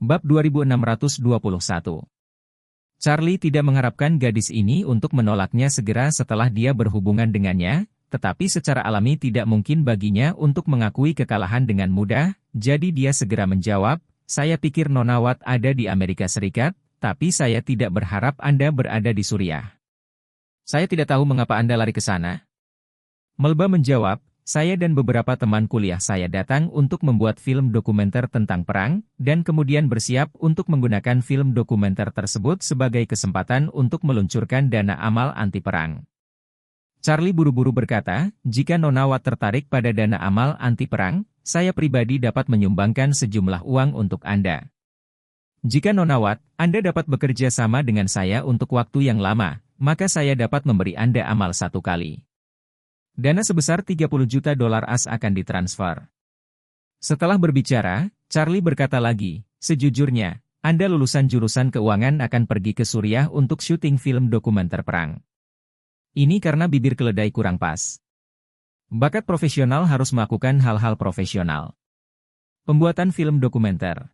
Bab 2621. Charlie tidak mengharapkan gadis ini untuk menolaknya segera setelah dia berhubungan dengannya, tetapi secara alami tidak mungkin baginya untuk mengakui kekalahan dengan mudah, jadi dia segera menjawab, "Saya pikir Nona Watt ada di Amerika Serikat, tapi saya tidak berharap Anda berada di Suriah." "Saya tidak tahu mengapa Anda lari ke sana." Melba menjawab, "Saya dan beberapa teman kuliah saya datang untuk membuat film dokumenter tentang perang, dan kemudian bersiap untuk menggunakan film dokumenter tersebut sebagai kesempatan untuk meluncurkan dana amal anti-perang." Charlie buru-buru berkata, "Jika Nona Watt tertarik pada dana amal anti-perang, saya pribadi dapat menyumbangkan sejumlah uang untuk Anda. Jika Nona Watt, Anda dapat bekerja sama dengan saya untuk waktu yang lama, maka saya dapat memberi Anda amal 1 kali. Dana sebesar $30 juta AS akan ditransfer." Setelah berbicara, Charlie berkata lagi, "Sejujurnya, Anda lulusan jurusan keuangan akan pergi ke Suriah untuk syuting film dokumenter perang. Ini karena bibir keledai kurang pas. Bakat profesional harus melakukan hal-hal profesional. Pembuatan film dokumenter.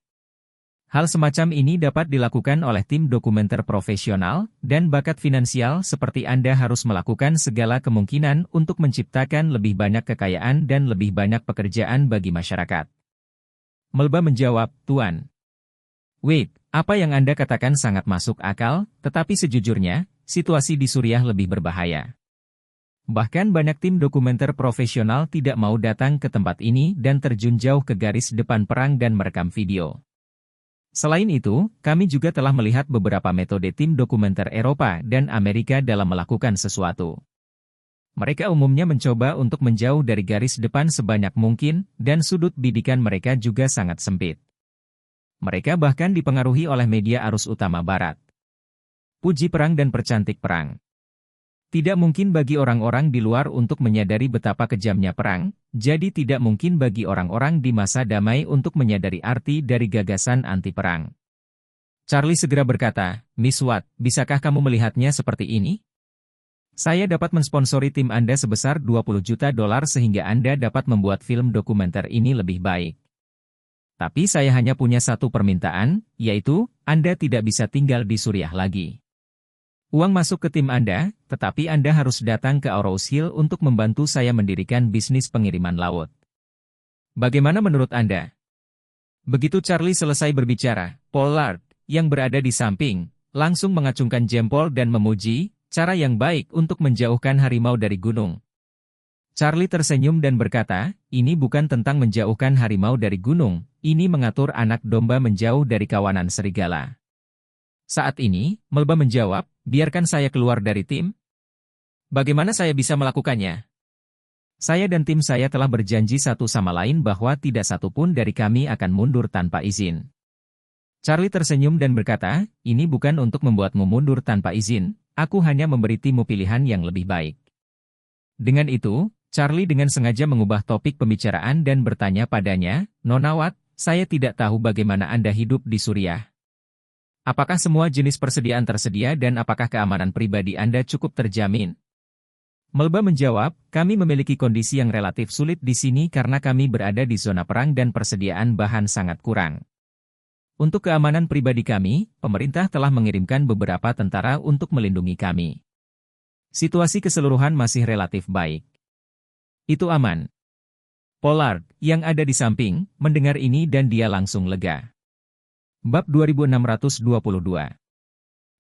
Hal semacam ini dapat dilakukan oleh tim dokumenter profesional, dan bakat finansial seperti Anda harus melakukan segala kemungkinan untuk menciptakan lebih banyak kekayaan dan lebih banyak pekerjaan bagi masyarakat." Melba menjawab, "Tuan Wade, apa yang Anda katakan sangat masuk akal, tetapi sejujurnya, situasi di Suriah lebih berbahaya. Bahkan banyak tim dokumenter profesional tidak mau datang ke tempat ini dan terjun jauh ke garis depan perang dan merekam video. Selain itu, kami juga telah melihat beberapa metode tim dokumenter Eropa dan Amerika dalam melakukan sesuatu. Mereka umumnya mencoba untuk menjauh dari garis depan sebanyak mungkin, dan sudut bidikan mereka juga sangat sempit. Mereka bahkan dipengaruhi oleh media arus utama Barat. Puji perang dan percantik perang. Tidak mungkin bagi orang-orang di luar untuk menyadari betapa kejamnya perang, jadi tidak mungkin bagi orang-orang di masa damai untuk menyadari arti dari gagasan anti-perang." Charlie segera berkata, "Miss Watt, bisakah kamu melihatnya seperti ini? Saya dapat mensponsori tim Anda sebesar $20 juta sehingga Anda dapat membuat film dokumenter ini lebih baik. Tapi saya hanya punya satu permintaan, yaitu, Anda tidak bisa tinggal di Suriah lagi. Uang masuk ke tim Anda, tetapi Anda harus datang ke Aarhus Hill untuk membantu saya mendirikan bisnis pengiriman laut. Bagaimana menurut Anda?" Begitu Charlie selesai berbicara, Pollard, yang berada di samping, langsung mengacungkan jempol dan memuji, "Cara yang baik untuk menjauhkan harimau dari gunung." Charlie tersenyum dan berkata, "Ini bukan tentang menjauhkan harimau dari gunung, ini mengatur anak domba menjauh dari kawanan serigala." Saat ini, Melba menjawab, "Biarkan saya keluar dari tim. Bagaimana saya bisa melakukannya? Saya dan tim saya telah berjanji satu sama lain bahwa tidak satu pun dari kami akan mundur tanpa izin." Charlie tersenyum dan berkata, "Ini bukan untuk membuatmu mundur tanpa izin, aku hanya memberi timmu pilihan yang lebih baik." Dengan itu, Charlie dengan sengaja mengubah topik pembicaraan dan bertanya padanya, "Nona Watt, saya tidak tahu bagaimana Anda hidup di Suriah. Apakah semua jenis persediaan tersedia dan apakah keamanan pribadi Anda cukup terjamin?" Melba menjawab, "Kami memiliki kondisi yang relatif sulit di sini karena kami berada di zona perang dan persediaan bahan sangat kurang. Untuk keamanan pribadi kami, pemerintah telah mengirimkan beberapa tentara untuk melindungi kami. Situasi keseluruhan masih relatif baik. Itu aman." Pollard, yang ada di samping, mendengar ini dan dia langsung lega. Bab 2622.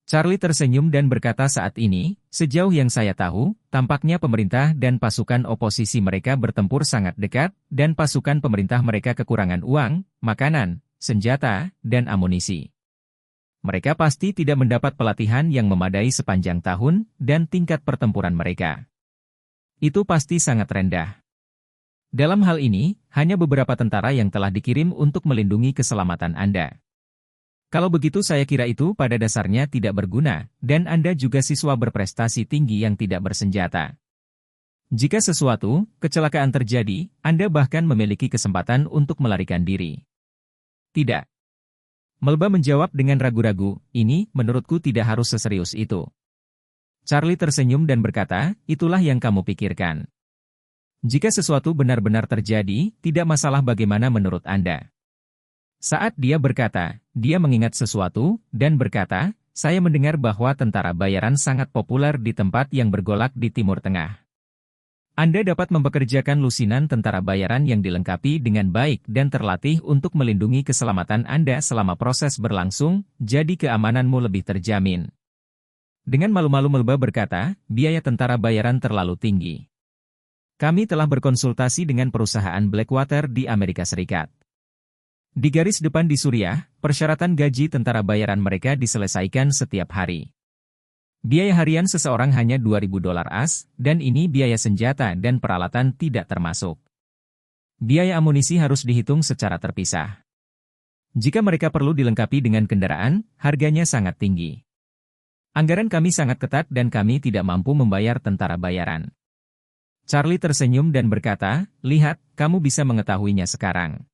Charlie tersenyum dan berkata, "Saat ini, sejauh yang saya tahu, tampaknya pemerintah dan pasukan oposisi mereka bertempur sangat dekat, dan pasukan pemerintah mereka kekurangan uang, makanan, senjata, dan amunisi. Mereka pasti tidak mendapat pelatihan yang memadai sepanjang tahun, dan tingkat pertempuran mereka itu pasti sangat rendah. Dalam hal ini, hanya beberapa tentara yang telah dikirim untuk melindungi keselamatan Anda. Kalau begitu saya kira itu pada dasarnya tidak berguna, dan Anda juga siswa berprestasi tinggi yang tidak bersenjata. Jika sesuatu kecelakaan terjadi, Anda bahkan memiliki kesempatan untuk melarikan diri." "Tidak." Melba menjawab dengan ragu-ragu, "Ini, menurutku tidak harus seserius itu." Charlie tersenyum dan berkata, "Itulah yang kamu pikirkan. Jika sesuatu benar-benar terjadi, tidak masalah bagaimana menurut Anda. Saat dia berkata, dia mengingat sesuatu, dan berkata, saya mendengar bahwa tentara bayaran sangat populer di tempat yang bergolak di Timur Tengah. Anda dapat mempekerjakan lusinan tentara bayaran yang dilengkapi dengan baik dan terlatih untuk melindungi keselamatan Anda selama proses berlangsung, jadi keamananmu lebih terjamin. Dengan malu-malu Melba berkata, biaya tentara bayaran terlalu tinggi. Kami telah berkonsultasi dengan perusahaan Blackwater di Amerika Serikat. Di garis depan di Suriah, persyaratan gaji tentara bayaran mereka diselesaikan setiap hari. Biaya harian seseorang hanya $2.000 dan ini biaya senjata dan peralatan tidak termasuk. Biaya amunisi harus dihitung secara terpisah. Jika mereka perlu dilengkapi dengan kendaraan, harganya sangat tinggi. Anggaran kami sangat ketat dan kami tidak mampu membayar tentara bayaran. Charlie tersenyum dan berkata, lihat, kamu bisa mengetahuinya sekarang.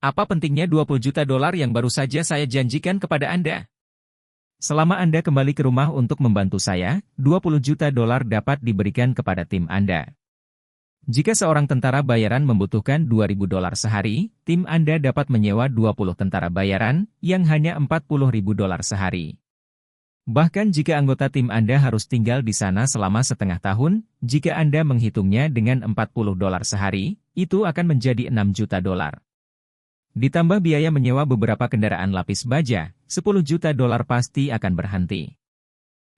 Apa pentingnya $20 juta yang baru saja saya janjikan kepada Anda? Selama Anda kembali ke rumah untuk membantu saya, $20 juta dapat diberikan kepada tim Anda. Jika seorang tentara bayaran membutuhkan $2.000 sehari, tim Anda dapat menyewa 20 tentara bayaran, yang hanya $40.000 sehari. Bahkan jika anggota tim Anda harus tinggal di sana selama setengah tahun, jika Anda menghitungnya dengan $40 sehari, itu akan menjadi $6 juta. Ditambah biaya menyewa beberapa kendaraan lapis baja, $10 juta pasti akan berhenti.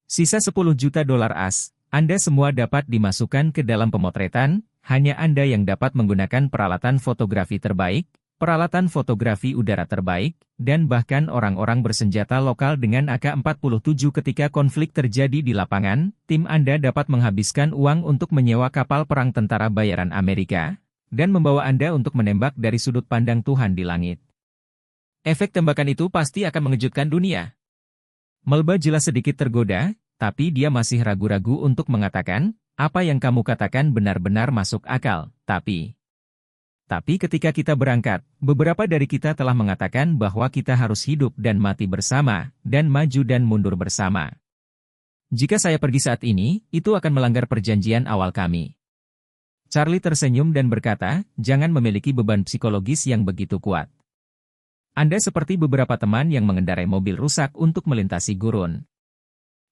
Sisa $10 juta AS, Anda semua dapat dimasukkan ke dalam pemotretan, hanya Anda yang dapat menggunakan peralatan fotografi terbaik, peralatan fotografi udara terbaik, dan bahkan orang-orang bersenjata lokal dengan AK-47 ketika konflik terjadi di lapangan, tim Anda dapat menghabiskan uang untuk menyewa kapal perang tentara bayaran Amerika, dan membawa Anda untuk menembak dari sudut pandang Tuhan di langit. Efek tembakan itu pasti akan mengejutkan dunia. Melba jelas sedikit tergoda, tapi dia masih ragu-ragu untuk mengatakan, apa yang kamu katakan benar-benar masuk akal, tapi ketika kita berangkat, beberapa dari kita telah mengatakan bahwa kita harus hidup dan mati bersama, dan maju dan mundur bersama. Jika saya pergi saat ini, itu akan melanggar perjanjian awal kami. Charlie tersenyum dan berkata, jangan memiliki beban psikologis yang begitu kuat. Anda seperti beberapa teman yang mengendarai mobil rusak untuk melintasi gurun.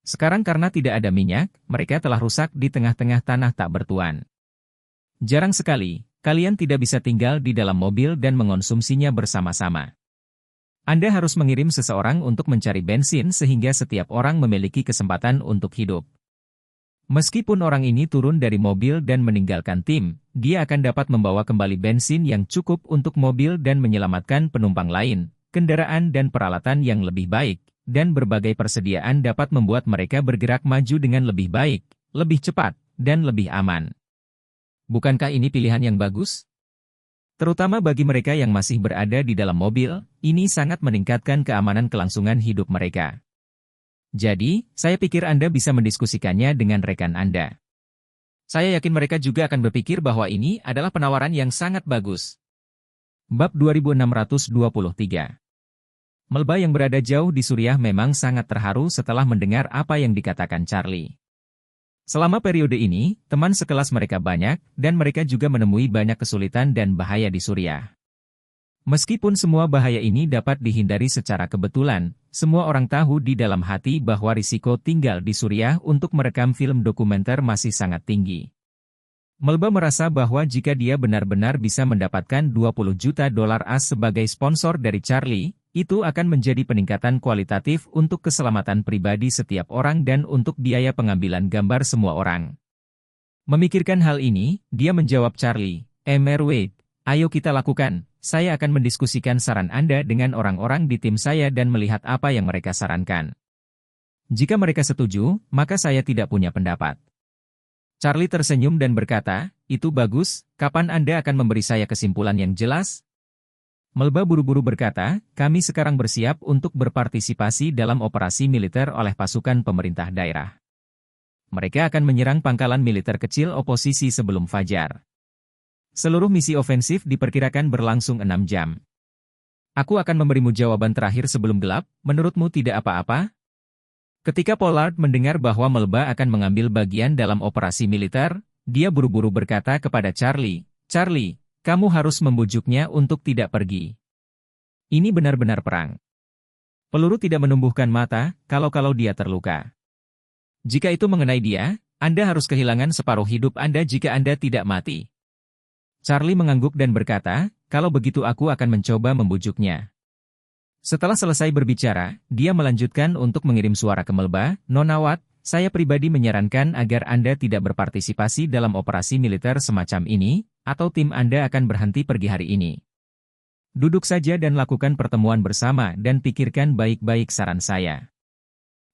Sekarang karena tidak ada minyak, mereka telah rusak di tengah-tengah tanah tak bertuan. Jarang sekali, kalian tidak bisa tinggal di dalam mobil dan mengonsumsinya bersama-sama. Anda harus mengirim seseorang untuk mencari bensin sehingga setiap orang memiliki kesempatan untuk hidup. Meskipun orang ini turun dari mobil dan meninggalkan tim, dia akan dapat membawa kembali bensin yang cukup untuk mobil dan menyelamatkan penumpang lain, kendaraan dan peralatan yang lebih baik, dan berbagai persediaan dapat membuat mereka bergerak maju dengan lebih baik, lebih cepat, dan lebih aman. Bukankah ini pilihan yang bagus? Terutama bagi mereka yang masih berada di dalam mobil, ini sangat meningkatkan keamanan kelangsungan hidup mereka. Jadi, saya pikir Anda bisa mendiskusikannya dengan rekan Anda. Saya yakin mereka juga akan berpikir bahwa ini adalah penawaran yang sangat bagus. Bab 2623. Melba yang berada jauh di Suriah memang sangat terharu setelah mendengar apa yang dikatakan Charlie. Selama periode ini, teman sekelas mereka banyak, dan mereka juga menemui banyak kesulitan dan bahaya di Suriah. Meskipun semua bahaya ini dapat dihindari secara kebetulan, semua orang tahu di dalam hati bahwa risiko tinggal di Suriah untuk merekam film dokumenter masih sangat tinggi. Melba merasa bahwa jika dia benar-benar bisa mendapatkan $20 juta AS sebagai sponsor dari Charlie, itu akan menjadi peningkatan kualitatif untuk keselamatan pribadi setiap orang dan untuk biaya pengambilan gambar semua orang. Memikirkan hal ini, dia menjawab Charlie, Wade, ayo kita lakukan. Saya akan mendiskusikan saran Anda dengan orang-orang di tim saya dan melihat apa yang mereka sarankan. Jika mereka setuju, maka saya tidak punya pendapat. Charlie tersenyum dan berkata, itu bagus, kapan Anda akan memberi saya kesimpulan yang jelas? Melba buru-buru berkata, kami sekarang bersiap untuk berpartisipasi dalam operasi militer oleh pasukan pemerintah daerah. Mereka akan menyerang pangkalan militer kecil oposisi sebelum fajar. Seluruh misi ofensif diperkirakan berlangsung 6 jam. Aku akan memberimu jawaban terakhir sebelum gelap, menurutmu tidak apa-apa? Ketika Pollard mendengar bahwa Melba akan mengambil bagian dalam operasi militer, dia buru-buru berkata kepada Charlie, Charlie, kamu harus membujuknya untuk tidak pergi. Ini benar-benar perang. Peluru tidak menumbuhkan mata, kalau-kalau dia terluka. Jika itu mengenai dia, Anda harus kehilangan separuh hidup Anda jika Anda tidak mati. Charlie mengangguk dan berkata, kalau begitu aku akan mencoba membujuknya. Setelah selesai berbicara, dia melanjutkan untuk mengirim suara ke Melba, Nona Watt, saya pribadi menyarankan agar Anda tidak berpartisipasi dalam operasi militer semacam ini, atau tim Anda akan berhenti pergi hari ini. Duduk saja dan lakukan pertemuan bersama dan pikirkan baik-baik saran saya.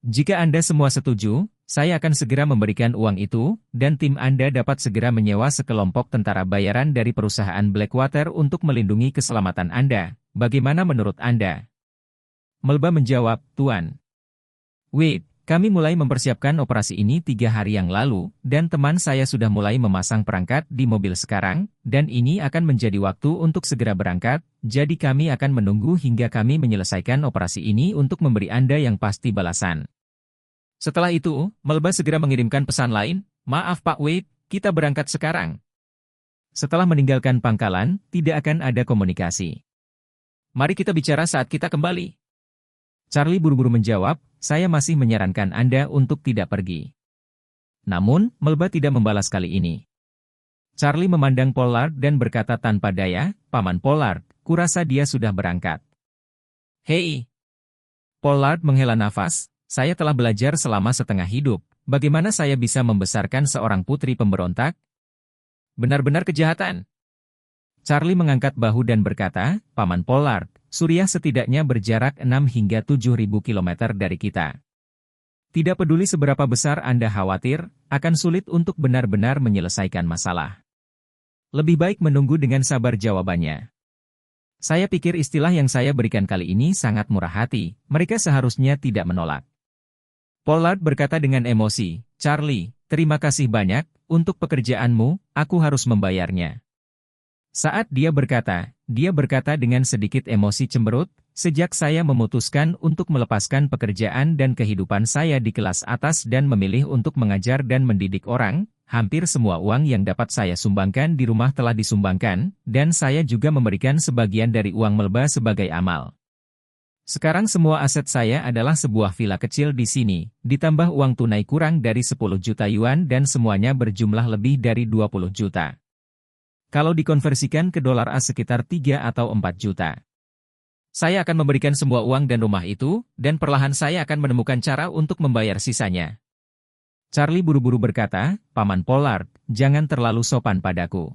Jika Anda semua setuju, saya akan segera memberikan uang itu, dan tim Anda dapat segera menyewa sekelompok tentara bayaran dari perusahaan Blackwater untuk melindungi keselamatan Anda. Bagaimana menurut Anda? Melba menjawab, Tuan. Wait, kami mulai mempersiapkan operasi ini 3 hari yang lalu, dan teman saya sudah mulai memasang perangkat di mobil sekarang, dan ini akan menjadi waktu untuk segera berangkat, jadi kami akan menunggu hingga kami menyelesaikan operasi ini untuk memberi Anda yang pasti balasan. Setelah itu, Melba segera mengirimkan pesan lain, maaf Pak Wade, kita berangkat sekarang. Setelah meninggalkan pangkalan, tidak akan ada komunikasi. Mari kita bicara saat kita kembali. Charlie buru-buru menjawab, saya masih menyarankan Anda untuk tidak pergi. Namun, Melba tidak membalas kali ini. Charlie memandang Pollard dan berkata tanpa daya, Paman Pollard, kurasa dia sudah berangkat. Hei! Pollard menghela nafas, saya telah belajar selama setengah hidup, bagaimana saya bisa membesarkan seorang putri pemberontak? Benar-benar kejahatan. Charlie mengangkat bahu dan berkata, Paman Pollard, Suriah setidaknya berjarak 6 hingga 7.000 kilometer dari kita. Tidak peduli seberapa besar Anda khawatir, akan sulit untuk benar-benar menyelesaikan masalah. Lebih baik menunggu dengan sabar jawabannya. Saya pikir istilah yang saya berikan kali ini sangat murah hati, mereka seharusnya tidak menolak. Pollard berkata dengan emosi, Charlie, terima kasih banyak, untuk pekerjaanmu, aku harus membayarnya. Saat dia berkata dengan sedikit emosi cemberut, sejak saya memutuskan untuk melepaskan pekerjaan dan kehidupan saya di kelas atas dan memilih untuk mengajar dan mendidik orang, hampir semua uang yang dapat saya sumbangkan di rumah telah disumbangkan, dan saya juga memberikan sebagian dari uang Melba sebagai amal. Sekarang semua aset saya adalah sebuah villa kecil di sini, ditambah uang tunai kurang dari 10 juta yuan dan semuanya berjumlah lebih dari 20 juta. Kalau dikonversikan ke dolar AS sekitar 3 atau 4 juta. Saya akan memberikan semua uang dan rumah itu, dan perlahan saya akan menemukan cara untuk membayar sisanya. Charlie buru-buru berkata, Paman Pollard, jangan terlalu sopan padaku.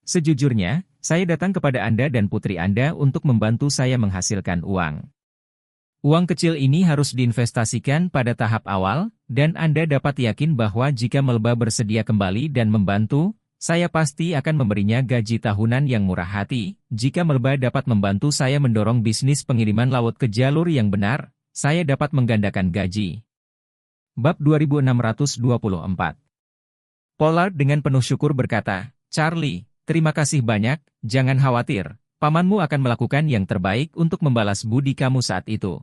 Sejujurnya, saya datang kepada Anda dan putri Anda untuk membantu saya menghasilkan uang. Uang kecil ini harus diinvestasikan pada tahap awal, dan Anda dapat yakin bahwa jika Melba bersedia kembali dan membantu, saya pasti akan memberinya gaji tahunan yang murah hati. Jika Melba dapat membantu saya mendorong bisnis pengiriman laut ke jalur yang benar, saya dapat menggandakan gaji. Bab 2624. Pollard dengan penuh syukur berkata, Charlie, terima kasih banyak, jangan khawatir, pamanmu akan melakukan yang terbaik untuk membalas budi kamu saat itu.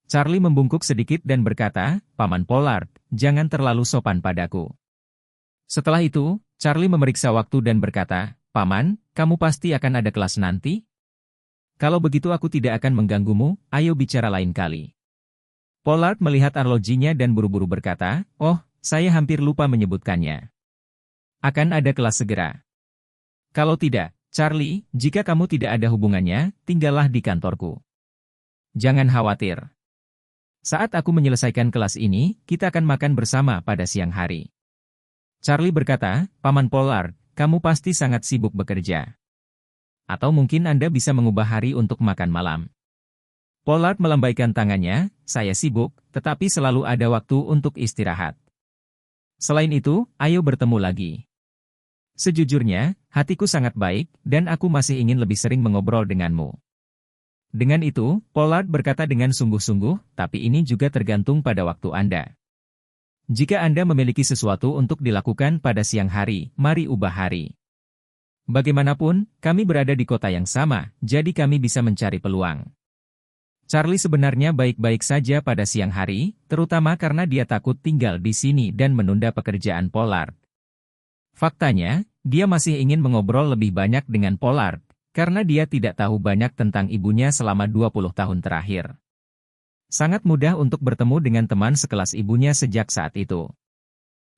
Charlie membungkuk sedikit dan berkata, Paman Pollard, jangan terlalu sopan padaku. Setelah itu, Charlie memeriksa waktu dan berkata, Paman, kamu pasti akan ada kelas nanti? Kalau begitu aku tidak akan mengganggumu, ayo bicara lain kali. Pollard melihat arlojinya dan buru-buru berkata, oh, saya hampir lupa menyebutkannya. Akan ada kelas segera. Kalau tidak, Charlie, jika kamu tidak ada hubungannya, tinggallah di kantorku. Jangan khawatir. Saat aku menyelesaikan kelas ini, kita akan makan bersama pada siang hari. Charlie berkata, Paman Pollard, kamu pasti sangat sibuk bekerja. Atau mungkin Anda bisa mengubah hari untuk makan malam. Pollard melambaikan tangannya, saya sibuk, tetapi selalu ada waktu untuk istirahat. Selain itu, ayo bertemu lagi. Sejujurnya, hatiku sangat baik, dan aku masih ingin lebih sering mengobrol denganmu. Dengan itu, Pollard berkata dengan sungguh-sungguh, tapi ini juga tergantung pada waktu Anda. Jika Anda memiliki sesuatu untuk dilakukan pada siang hari, mari ubah hari. Bagaimanapun, kami berada di kota yang sama, jadi kami bisa mencari peluang. Charlie sebenarnya baik-baik saja pada siang hari, terutama karena dia takut tinggal di sini dan menunda pekerjaan Pollard. Faktanya, dia masih ingin mengobrol lebih banyak dengan Pollard, karena dia tidak tahu banyak tentang ibunya selama 20 tahun terakhir. Sangat mudah untuk bertemu dengan teman sekelas ibunya sejak saat itu.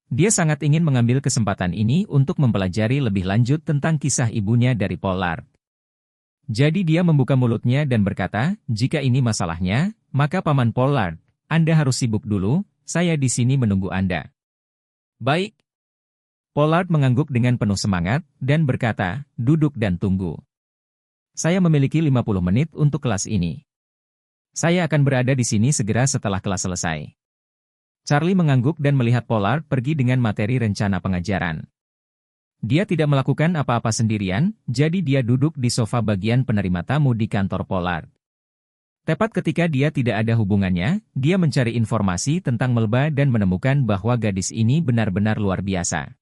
Dia sangat ingin mengambil kesempatan ini untuk mempelajari lebih lanjut tentang kisah ibunya dari Pollard. Jadi dia membuka mulutnya dan berkata, jika ini masalahnya, maka Paman Pollard, Anda harus sibuk dulu, saya di sini menunggu Anda. Baik. Pollard mengangguk dengan penuh semangat, dan berkata, duduk dan tunggu. Saya memiliki 50 menit untuk kelas ini. Saya akan berada di sini segera setelah kelas selesai. Charlie mengangguk dan melihat Pollard pergi dengan materi rencana pengajaran. Dia tidak melakukan apa-apa sendirian, jadi dia duduk di sofa bagian penerima tamu di kantor Pollard. Tepat ketika dia tidak ada hubungannya, dia mencari informasi tentang Melba dan menemukan bahwa gadis ini benar-benar luar biasa.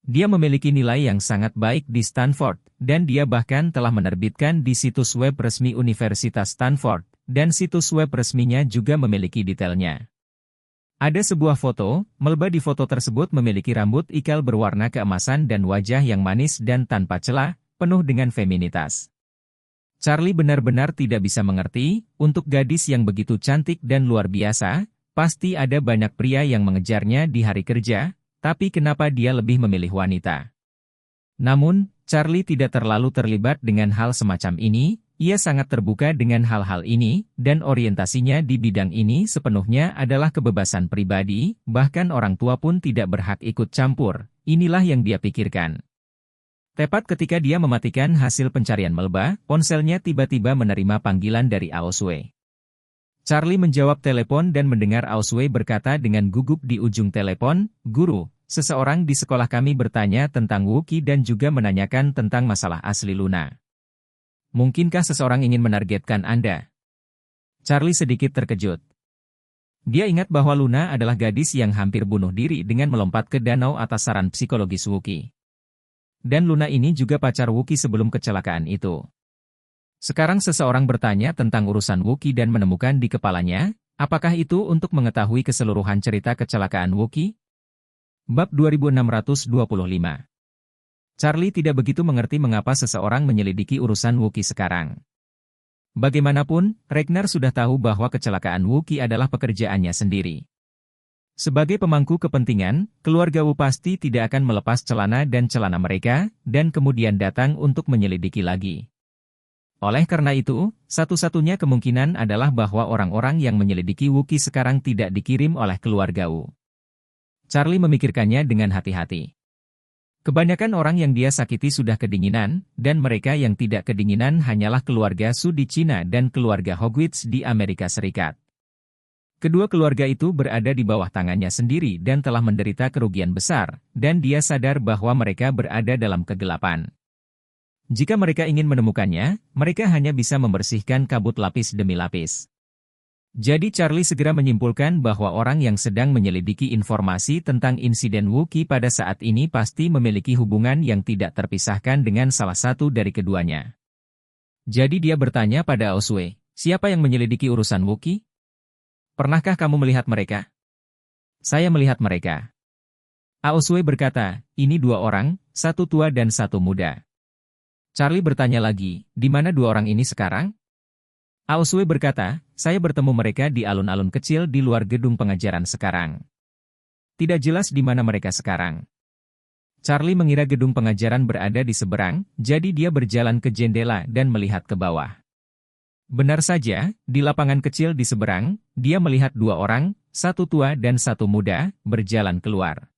Dia memiliki nilai yang sangat baik di Stanford, dan dia bahkan telah menerbitkan di situs web resmi Universitas Stanford, dan situs web resminya juga memiliki detailnya. Ada sebuah foto, Melba di foto tersebut memiliki rambut ikal berwarna keemasan dan wajah yang manis dan tanpa celah, penuh dengan feminitas. Charlie benar-benar tidak bisa mengerti, untuk gadis yang begitu cantik dan luar biasa, pasti ada banyak pria yang mengejarnya di hari kerja, tapi kenapa dia lebih memilih wanita? Namun, Charlie tidak terlalu terlibat dengan hal semacam ini, ia sangat terbuka dengan hal-hal ini, dan orientasinya di bidang ini sepenuhnya adalah kebebasan pribadi, bahkan orang tua pun tidak berhak ikut campur, inilah yang dia pikirkan. Tepat ketika dia mematikan hasil pencarian Melba, ponselnya tiba-tiba menerima panggilan dari Aosway. Charlie menjawab telepon dan mendengar Aosway berkata dengan gugup di ujung telepon, "Guru, seseorang di sekolah kami bertanya tentang Wookie dan juga menanyakan tentang masalah asli Luna. Mungkinkah seseorang ingin menargetkan Anda?" Charlie sedikit terkejut. Dia ingat bahwa Luna adalah gadis yang hampir bunuh diri dengan melompat ke danau atas saran psikologis Wookie. Dan Luna ini juga pacar Wookie sebelum kecelakaan itu. Sekarang seseorang bertanya tentang urusan Wookie dan menemukan di kepalanya, apakah itu untuk mengetahui keseluruhan cerita kecelakaan Wookie? Bab 2625. Charlie tidak begitu mengerti mengapa seseorang menyelidiki urusan Wookie sekarang. Bagaimanapun, Ragnar sudah tahu bahwa kecelakaan Wookie adalah pekerjaannya sendiri. Sebagai pemangku kepentingan, keluarga Wu pasti tidak akan melepas celana dan celana mereka, dan kemudian datang untuk menyelidiki lagi. Oleh karena itu, satu-satunya kemungkinan adalah bahwa orang-orang yang menyelidiki Wookie sekarang tidak dikirim oleh keluarga Wu. Charlie memikirkannya dengan hati-hati. Kebanyakan orang yang dia sakiti sudah kedinginan, dan mereka yang tidak kedinginan hanyalah keluarga Su di Cina dan keluarga Hogwitz di Amerika Serikat. Kedua keluarga itu berada di bawah tangannya sendiri dan telah menderita kerugian besar, dan dia sadar bahwa mereka berada dalam kegelapan. Jika mereka ingin menemukannya, mereka hanya bisa membersihkan kabut lapis demi lapis. Jadi Charlie segera menyimpulkan bahwa orang yang sedang menyelidiki informasi tentang insiden Wookie pada saat ini pasti memiliki hubungan yang tidak terpisahkan dengan salah satu dari keduanya. Jadi dia bertanya pada Aosway, siapa yang menyelidiki urusan Wookie? Pernahkah kamu melihat mereka? Saya melihat mereka. Aosway berkata, ini dua orang, satu tua dan satu muda. Charlie bertanya lagi, di mana dua orang ini sekarang? Aosway berkata, saya bertemu mereka di alun-alun kecil di luar gedung pengajaran sekarang. Tidak jelas di mana mereka sekarang. Charlie mengira gedung pengajaran berada di seberang, jadi dia berjalan ke jendela dan melihat ke bawah. Benar saja, di lapangan kecil di seberang, dia melihat dua orang, satu tua dan satu muda, berjalan keluar.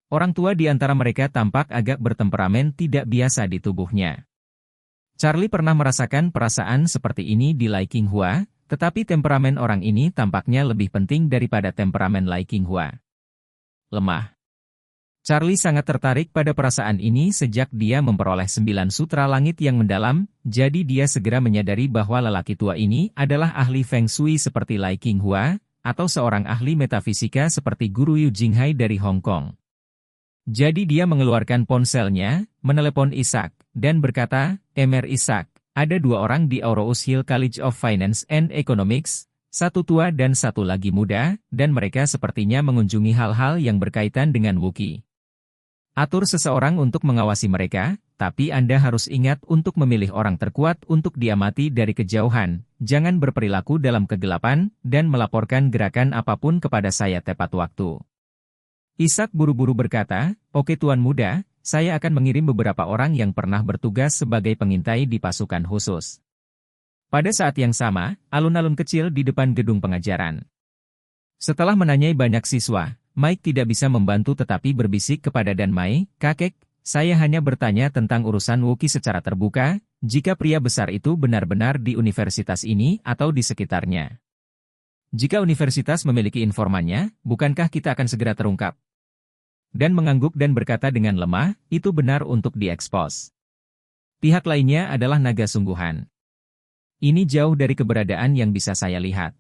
Orang tua di antara mereka tampak agak bertemperamen tidak biasa di tubuhnya. Charlie pernah merasakan perasaan seperti ini di Lai Qinghua, tetapi temperamen orang ini tampaknya lebih penting daripada temperamen Lai Qinghua. Lemah. Charlie sangat tertarik pada perasaan ini sejak dia memperoleh 9 sutra langit yang mendalam, jadi dia segera menyadari bahwa lelaki tua ini adalah ahli Feng Shui seperti Lai Qinghua, atau seorang ahli metafisika seperti Guru Yu Jinghai dari Hong Kong. Jadi dia mengeluarkan ponselnya, menelepon Isaac, dan berkata, Emer Isaac, ada dua orang di Aurous Hill College of Finance and Economics, satu tua dan satu lagi muda, dan mereka sepertinya mengunjungi hal-hal yang berkaitan dengan Wookie. Atur seseorang untuk mengawasi mereka, tapi Anda harus ingat untuk memilih orang terkuat untuk diamati dari kejauhan, jangan berperilaku dalam kegelapan, dan melaporkan gerakan apapun kepada saya tepat waktu. Ishak buru-buru berkata, "Oke Tuan Muda, saya akan mengirim beberapa orang yang pernah bertugas sebagai pengintai di pasukan khusus." Pada saat yang sama, alun-alun kecil di depan gedung pengajaran. Setelah menanyai banyak siswa, Mike tidak bisa membantu tetapi berbisik kepada Dan Mai, "Kakek, saya hanya bertanya tentang urusan Wookiee secara terbuka, jika pria besar itu benar-benar di universitas ini atau di sekitarnya. Jika universitas memiliki informannya, bukankah kita akan segera terungkap?" Dan mengangguk dan berkata dengan lemah, "Itu benar untuk diekspos. Pihak lainnya adalah naga sungguhan. Ini jauh dari keberadaan yang bisa saya lihat.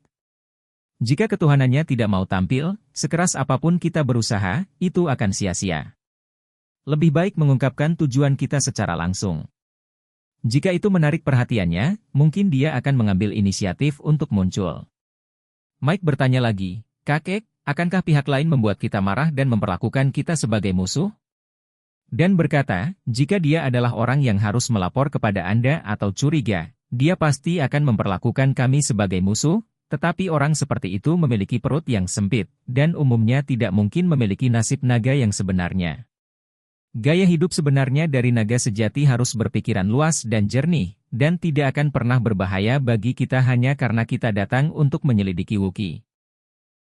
Jika ketuhanannya tidak mau tampil, sekeras apapun kita berusaha, itu akan sia-sia. Lebih baik mengungkapkan tujuan kita secara langsung. Jika itu menarik perhatiannya, mungkin dia akan mengambil inisiatif untuk muncul." Mike bertanya lagi, "Kakek, akankah pihak lain membuat kita marah dan memperlakukan kita sebagai musuh?" Dan berkata, "Jika dia adalah orang yang harus melapor kepada Anda atau curiga, dia pasti akan memperlakukan kami sebagai musuh, tetapi orang seperti itu memiliki perut yang sempit, dan umumnya tidak mungkin memiliki nasib naga yang sebenarnya. Gaya hidup sebenarnya dari naga sejati harus berpikiran luas dan jernih, dan tidak akan pernah berbahaya bagi kita hanya karena kita datang untuk menyelidiki Wookiee."